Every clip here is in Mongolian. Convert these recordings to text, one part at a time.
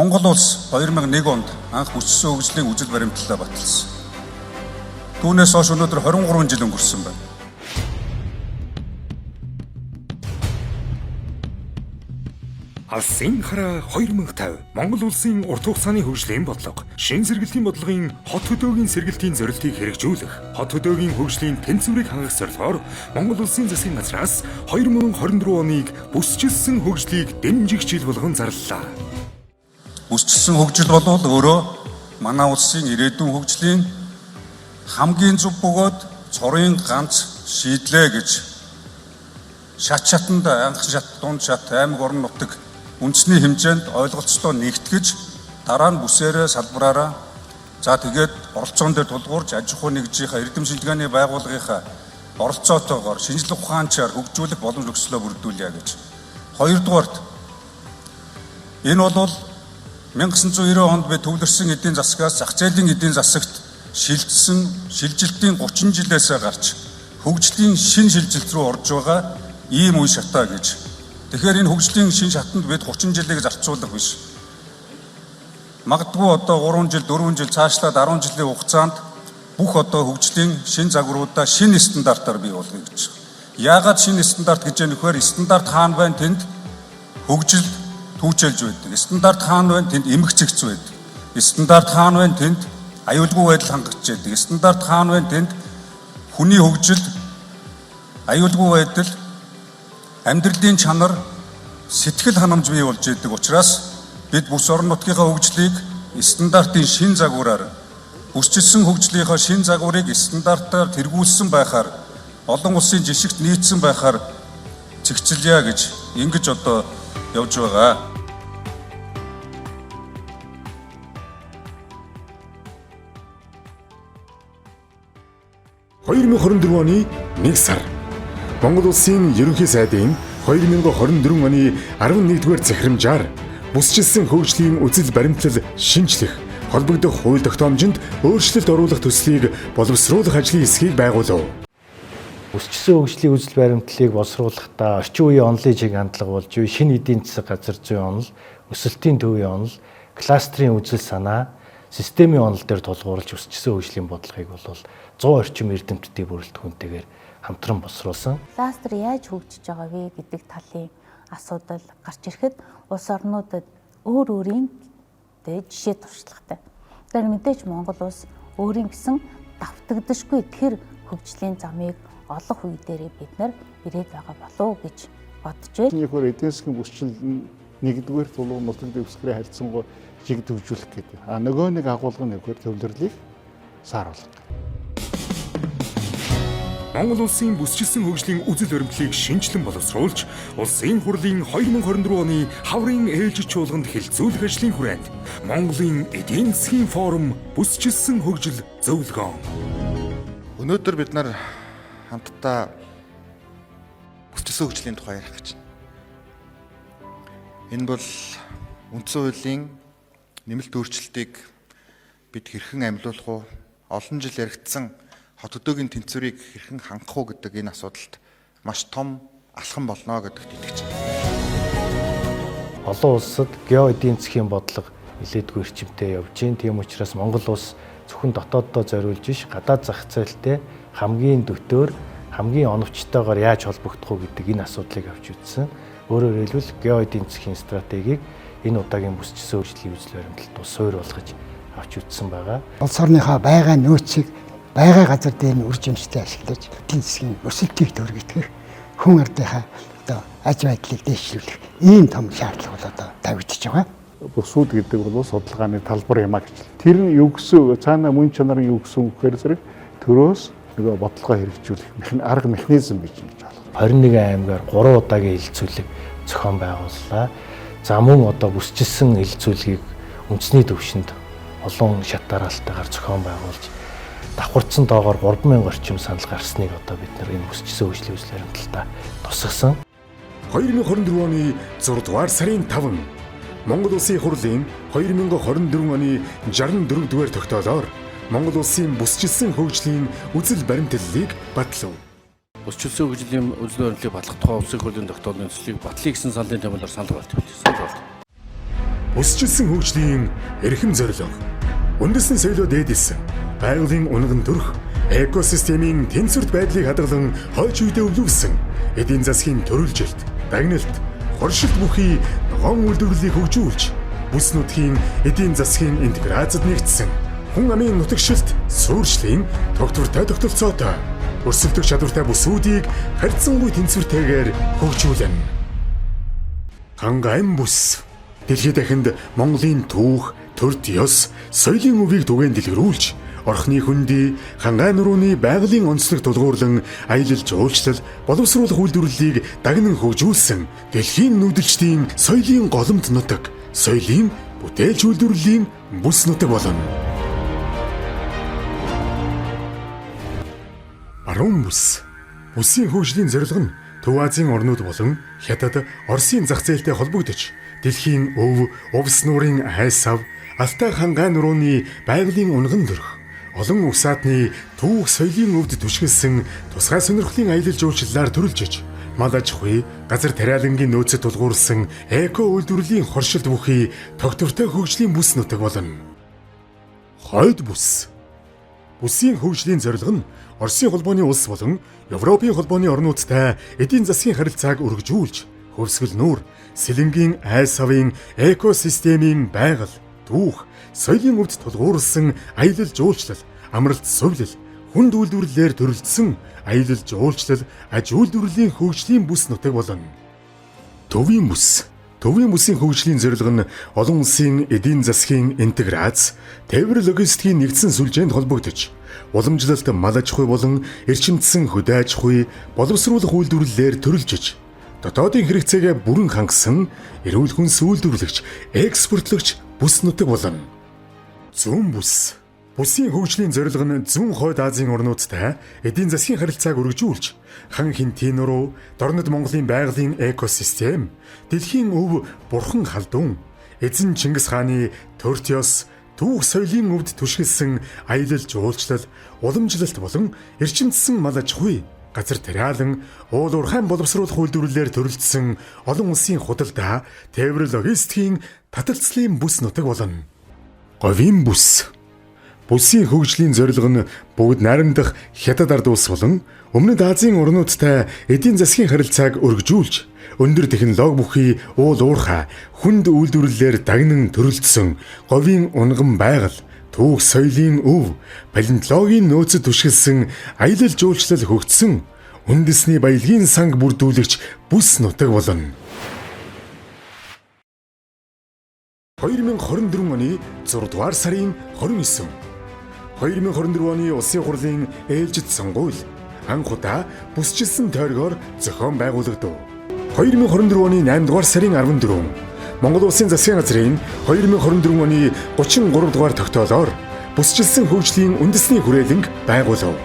Монгол улс 2001 онд анх бүсчсэн хөгжлийн үзэл баримтлалаа баталсан. Түүнээс хойш өнөөдөр 23 жил өнгөрсөн байна. Алсын хараа 2050 Монгол улсын урт хугацааны хөгжлийн бодлого, шин сэргэлтийн бодлогын хот хөдөөгийн сэргэлтийн зорилтыг хэрэгжүүлэх, хот хөдөөгийн хөгжлийн тэнцвэрийг хангах зорилгоор Монгол улсын засгийн газраас 2024 оныг бүсчилсэн хөгжлийг дэмжих жил болгон зарлалаа. Бүсчилсэн хөгжил бол өөрөө манай улсын ирээдүйн хөгжлийн хамгийн зөв бөгөөд цорын ганц шийдлээ гэж шат шатанд анх шат дунд шат аймаг орон нутаг үндэсний хэмжээнд ойлголцолтой нэгтгэж дараа нь бүсээрээ салбараараа за тэгээд оролцоон дээр тулгуурж аж ахуй нэгжийнхаа эрдэм шилжгээний байгууллагынхаа оролцоотойгоор шинжлэх ухаанчаар хөгжүүлэх боломж өгслөө бүрдүүлье гэж. Хоёрдугаарт энэ бол 1990 онд би төвлөрсөн эдийн засгаас зах зээлийн эдийн засагт шилжилтийн 30 жилээс гарч хөгжлийн шин шилжилт рүү орж байгаа ийм үе шатаа гэж. Тэгэхээр энэ хөгжлийн шин шатанд бид 30 жилийг зарцуулах биш. Магадгүй одоо 3 жил, 4 жил цаашлаад 10 жилийн хугацаанд бүх одоо хөгжлийн шин загваруудаа шин стандартаар бий болгоё гэж. Яагаад шин стандарт гэж юм нэхвэр стандарт хаана байна тэнд хөгжил түүчэлж байдаг. Стандарт хаана байна тэнд эмх цэгц байдаг. Стандарт хаана байна тэнд аюулгүй байдал хангаж байдаг. Стандарт хаана байна тэнд хүний хөгжил аюулгүй байдал амьдралын чанар сэтгэл ханамж бий болж байдаг учраас бид бүс орон нутгийнхаа хөгжлийг стандартын шин загвараар бүсчилсэн хөгжлийнхаа шин загварыг стандартаар тэргүүлсэн байхаар олон улсын жишгт нийцсэн байхаар цэгцэлье гэж ингэж одоо явж байгаа. (2024 оны 1 сар) Монгол улсын ерөнхий сайдын 2024 оны 11-р захирамжаар бүсчилсэн хөгжлийн үзэл баримтлал шинжлэх, холбогдох хууль тогтоомжинд өөрчлөлт оруулах төслийг боловсруулах ажлын хэсгийг байгуулав. Бүсчилсэн хөгжлийн үзэл баримтлалыг боловсруулахдаа орчин үеийн онолын чиг хандлага болж шинэ эдийн засаг газар зүйн онол, өсөлтийн төвийн онол, кластерын үзэл санаа, системийн онол дээр тулгуурлаж бүсчилсэн хөгжлийн бодлогыг бол 100 орчим эрдэмтдийн бүрэлдэхүүнтэйгээр хамтран боловсруулсан. Кластер яаж хөгжиж байгаа вэ гэдэг талын асуудал гарч ирэхэд улс орнуудад өөр өөрийн жишээ туршлагатай. Тэгэхээр мэдээж Монгол улс өөрийн гэсэн давтагдшгүй тэр хөгжлийн замыг олох үе дээрээ бид нар ирээд байгаа болов уу гэж бодож байна. Нэгдүгээр эдийн засгийн бүсчил нэгдүгээр тулгуур нутаг дэвсгэрийн харьцангуй жиг төвжүүлэх гэдэг. Нөгөө нэг агуулга нэгдүгээр төвлөрлийг сааруулах. Монгол улсын бүсчилсэн хөгжлийн үзэл баримтлалыг шинжилэн боловсруулж, улсын хурлын 2024 оны хаврын ээлжид чуулганд хэлэлцүүлэх ажлын хүрээнд Монголын эдийн засгийн форум бүсчилсэн хөгжил зөвлөгөө. Өнөөдөр бид нар хамтдаа бүсчилсэн хөгжлийн тухай ярих гэж байна. Энэ бол үндсэн хуулийн нэмэлт өөрчлөлтийг бид хэрхэн амьлуулах уу? Олон жил яригдсан хот хөдөөгийн тэнцвэрийг хэрхэн хангах уу гэдэг энэ асуудалд маш том алхам болно гэдэгт итгэж байна. Олон улсад гео эдийн засгийн бодлого нэлээдгүй эрчимтэй явж байна. Тийм учраас Монгол улс зөвхөн дотооддоо зориулж биш, гадаад зах зээлтэй хамгийн дөтөөр, хамгийн оновчтойгоор яаж холбогдох уу гэдэг энэ асуудлыг авч үзсэн. Өөрөөр хэлбэл гео эдийн засгийн стратегийг энэ удаагийн бүсчилсэн хөгжлийн үзэл баримтлалд суурь болгож авч үзсэн байгаа. Улс орныхоо байгаа нөөцийг байгаа газар дээр нь үржимжтэй ашиглаж эдийн засгийн өсөлтийг төргийтгэх, хүн ардынхаа одоо аж байдлыг дэвшүүлэх ийм том шаардлага бол одоо тавигдчихж байгаа. Бусууд гэдэг бол судалгааны талбар юм а гэж. Тэр нь юу гэсэн цаана мөн чанарын юу гэсэн үгээр зэрэг төрөөс нөгөө бодлогоо хэрэгжүүлэх арга механизм гэж байна. 21 аймгаар 3 удаагийн хэлэлцүүлэг зохион байгууллаа. За мөн одоо бүсчилсэн хэлэлцүүлгийг үндэсний төвшөнд олон шат дараалтайгаар зохион байгуулж давхарцсан доогоор 3000 орчим санал гарсныг одоо бид нар энэ бүсчилсэн хөгжлийн үзэл баримтлалтаа тусгасан. 2024 оны 6 дугаар сарын 5 Монгол Улсын хурлын 2024 оны 64-р тогтоолоор Монгол Улсын бүсчилсэн хөгжлийн үзэл баримтлалыг батлав. Бүсчилсэн хөгжлийн үзэл баримтлалыг батлах тухай Улсын хурлын тогтоолын төслийг батлая гэсэн саналын томьёолоор санал болт. Өсчилсэн хөгжлийн эрхэм зорилго. Үндэсний соёлоо дээдэлсэн байгалийн унган төрх экосистемийн тэнцвэрт байдлыг хадгалан хойч үедээ өвлөвсөн эдийн засгийн төрөлжилт, дагналт, хоршилт бүхий ногоон үйлдвэрлэлийг хөгжүүлж бүс нутгийн эдийн засгийн интеграцид нэгдсэн хүн амын нутагшилт суурьшлийн тогтвортой тогтолцоотой өрсөлдөх чадвартай бүсүүдийг харьцангуй тэнцвэртэйгээр хөгжүүлнэ. Хангайн бүс дэлхийд дахинд Монголын түүх, төрд ёс, соёлын өвийг түгээн дэлгэрүүлж, орхны хөндий, хангай нурууны байгалийн онцлог тулгуурлан аялал жуулчлал, боловсруулах үйлдвэрлэлийг дагнан хөгжүүлсэн дэлхийн нүүдэлчдийн соёлын голомт нутаг, соёлын бүтээлч үйлдвэрлэлийн бүс нутаг болно. Баруун бүс. Бүсийн хөгжлийн зорилго нь Төв Азийн орнууд болон Хятад, Оросын зах зээлтэй холбогдож, дэлхийн өв, увс нуурын айсав, Алтай хангай нурууны байгалийн унган төрх, олон усаатны түүх соёлын өвд түшгэлсэн тусгай сонирхлын аялал жуулчлалаар төрөлжиж, мал аж ахуй, газар тариалангийн нөөцөд тулгуурсан эко үйлдвэрлэлийн хоршилт бүхий тогтвортой хөгжлийн бүс нутаг болно. Хойд бүс. Бүсийн хөгжлийн зорилго нь Оросын холбооны улс болон Европын холбооны орнуудтай эдийн засгийн харилцааг өргөжүүлж, хөвсгөл нуур, сэлэнгийн айсавын экосистемийн байгаль, түүх, соёлын өвд тулгуурласан аялал жуулчлал, амралт сувлал, хүнд үйлдвэрлэлээр төрөлдсөн аялал жуулчлал, аж үйлдвэрлэлийн хөгжлийн бүс нутаг болно. Төвийн бүс. Төвийн бүсийн хөгжлийн зорилго нь олон улсын эдийн засгийн интеграц, тээвэр логистикийн нэгдсэн сүлжээнд холбогдож, уламжлалт, мал аж ахуй болон эрчимдсэн хөдөө аж ахуй, боловсруулах үйлдвэрлэлээр төрөлжиж, дотоодын хэрэгцээгээ бүрэн хангасан эрүүл хүнс үйлдвэрлэгч, экспортлогч бүс нутаг болно. Зүүн бүс. Бүсийн хөгжлийн зорилго нь зүүн хойд Азийн орнуудтай эдийн засгийн харилцааг өргөжүүлж, хан хинтийн нуруу, дорнод Монголын байгалийн экосистем, дэлхийн өв, бурхан халдун, эзэн Чингис хааны төрт ёс, түүх соёлын өвд түшгэлсэн аялал жуулчлал, уламжлалт болон эрчимдсэн мал аж ахуй, газар тариалан, уул уурхайн боловсруулах үйлдвэрлэлээр төрөлдсөн олон улсын худалдаа, тээвэр логистикийн таталцлын бүс нутаг болно. Говийн бүс. Бүсийн хөгжлийн зорилго нь бүгд найрамдах Хятад ард улс болон Өмнөд Азийн орнуудтай эдийн засгийн харилцааг өргөжүүлж, өндөр технологи бүхий уул уурхай, хүнд үйлдвэрлэлээр дагнан төрөлдсөн говийн унган байгаль, түүх соёлын өв, палеонтологийн нөөцөд түшгэлсэн аялал жуулчлал хөгжсөн үндэсний баялагын санг бүрдүүлэгч бүс нутаг болно. 2024 оны 6 дугаар сарын 29. 2024 оны Улсын хурлын ээлжид сонгуул анх удаа бүсчилсэн тойргоор зохион байгуулагдав. 2024 оны 8 дугаар сарын 14 Монгол Улсын засгийн газрын 2024 оны 33 дугаар тогтоолоор бүсчилсэн хөгжлийн үндэсний хүрээлэнг байгуулав.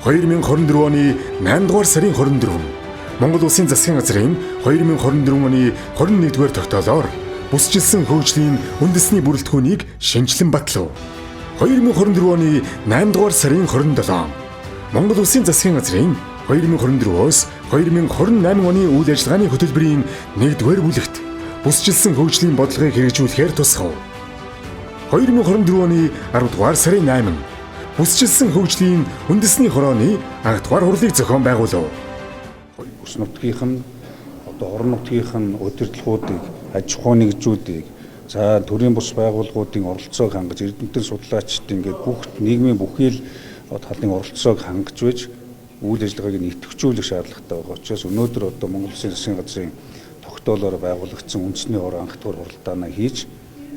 2024 оны 8 дугаар сарын 24 Монгол Улсын засгийн газрын 2024 оны 21 дугаар тогтоолоор бүсчилсэн хөгжлийн үндэсний бүрэлдэхүүнийг шинжилэн батлав. 2024 оны 8 дугаар сарын 27 Монгол Улсын засгийн газрын 2024-өөс 2028 оны үйл ажиллагааны хөтөлбөрийн 1-р бүлэгт бүсчилсэн хөгжлийн бодлогыг хэрэгжүүлэхээр тусгав. 2024 оны 10 дугаар сарын 8 бүсчилсэн хөгжлийн үндэсний хорооны анх дугаар хурлыг зохион байгуулав. Бүс нутгийнх нь орон нутгийнх нь удирдлагуудыг, аж ахуй нэгжүүдийг, за төрийн бус байгууллагуудын оролцоог хангаж, эрдэмтэн судлаачдын ингээд бүх нийгмийн бүхий л талын оролцоог хангаж байж үйл ажиллагааг нь идэвхжүүлэх шаардлагатай байгаа учраас өнөөдөр Монгол Улсын засгийн газрын тогтоолоор байгуулагдсан үндэсний хороо анх дугаар хуралдаанаа хийж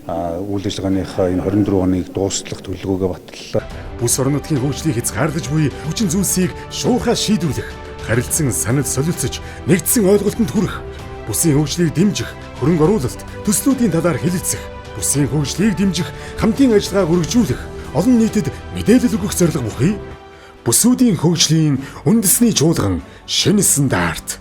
үйл ажиллагааныхаа энэ 24 хоног дуусталх төлөвлөгөөгөө батллаа. Бүс орон нутгийн хөгжлийг хязгаарлаж буй хүчин зүйлсийг шуурхай шийдвэрлэх, харилцан санал солилцож, нэгдсэн ойлголтод хүрэх, бүсийн хөгжлийг дэмжих, хөрөнгө оруулалт, төслүүдийн талаар хэлэлцэх, бүсийн хөгжлийг дэмжих, хамтын ажиллагааг үргэлжлүүлэх, олон нийтэд мэдээлэл өгөх зорилго бүхий бүсүүдийн хөгжлийн үндэсний чуулган шинэ стандарт.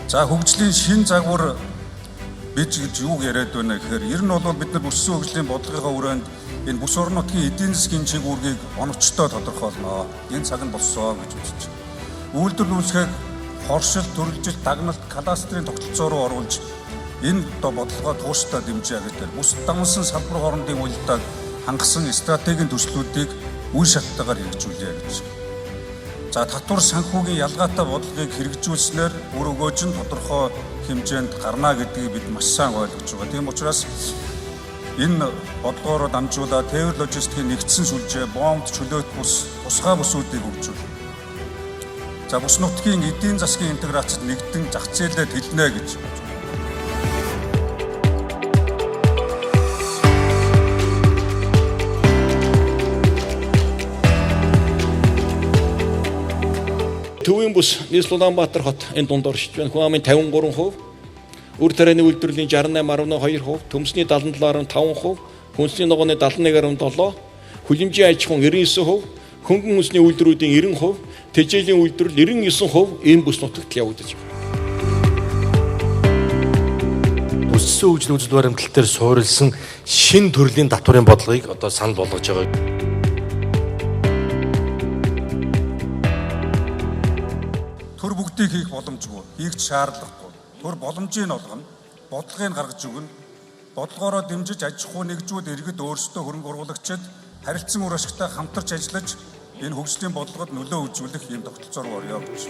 За хөгжлийн шин загвар Бид гэж юу яриад байна гэхээр ер нь бол бид нар бүссэн хөгжлийн бодлогынхаа хүрээнд энэ бүс орон нутгийн эдийн засгийн чиг үүргийг оновчтой тодорхойлно. Энэ цаг нь болсон гэж үзэж байна. Үйлдвэрлэл үүсгэхийг хоршил, төрөлжил, дагналт, кадастрын тогтолцоо руу оруулж энэ бодлогоо тууштай дэмжиж гэдэг. Бүс дамсан салбар хоорондын уялдааг хангасан стратегийн төслүүдийг үе шаттайгаар хэрэгжүүлье гэж. За татвар санхүүгийн ялгаатай бодлогыг хэрэгжүүлснээр үр өгөөж нь тодорхой хэмжээнд гарна гэдгийг бид маш сайн ойлгож байгаа. Тийм учраас энэ бодлогоор дамжуулаад тээвэр логистикийн нэгдсэн сүлжээ, бомб, чөлөөт бус, тусгай бүсүүдийг хөгжүүл. За бүс нутгийн эдийн засгийн интеграцид нэгдэн зах зээлээ хэлнэ гэж. Төвийн бүс нийслэл Улаанбаатар хот энэ дунд оршиж байна. Хүн амын 53%, үр тарианы үйлдвэрлэлийн 68.2%, төмсний 77.5%, хүнсний ногооны 71.7%, хүлэмжийн аж ахуйн 99%, хөнгөн хүнсний үйлдвэрүүдийн 90%, тэжээлийн үйлдвэрлэл 99% энэ бүс нутагт явагдаж байна. Бүссэн хөгжлийн үзэл баримтлал дээр суурилсан шин төрлийн татварын бодлогыг одоо санал болгож байгаа. Төр бүгдийг хийх боломжгүй, хийх шаардлагагүй. Төр боломжийг олгоно, бодлогыг гаргаж өгнө. Бодлогоороо дэмжиж аж ахуй нэгжүүд иргэд өөрсдөө хөрөнгө оруулагчид харилцан үр ашигтай хамтарч ажиллаж энэ хөгжлийн бодлогод нөлөө үзүүлэх юм тогтолцоо руу орё гэж.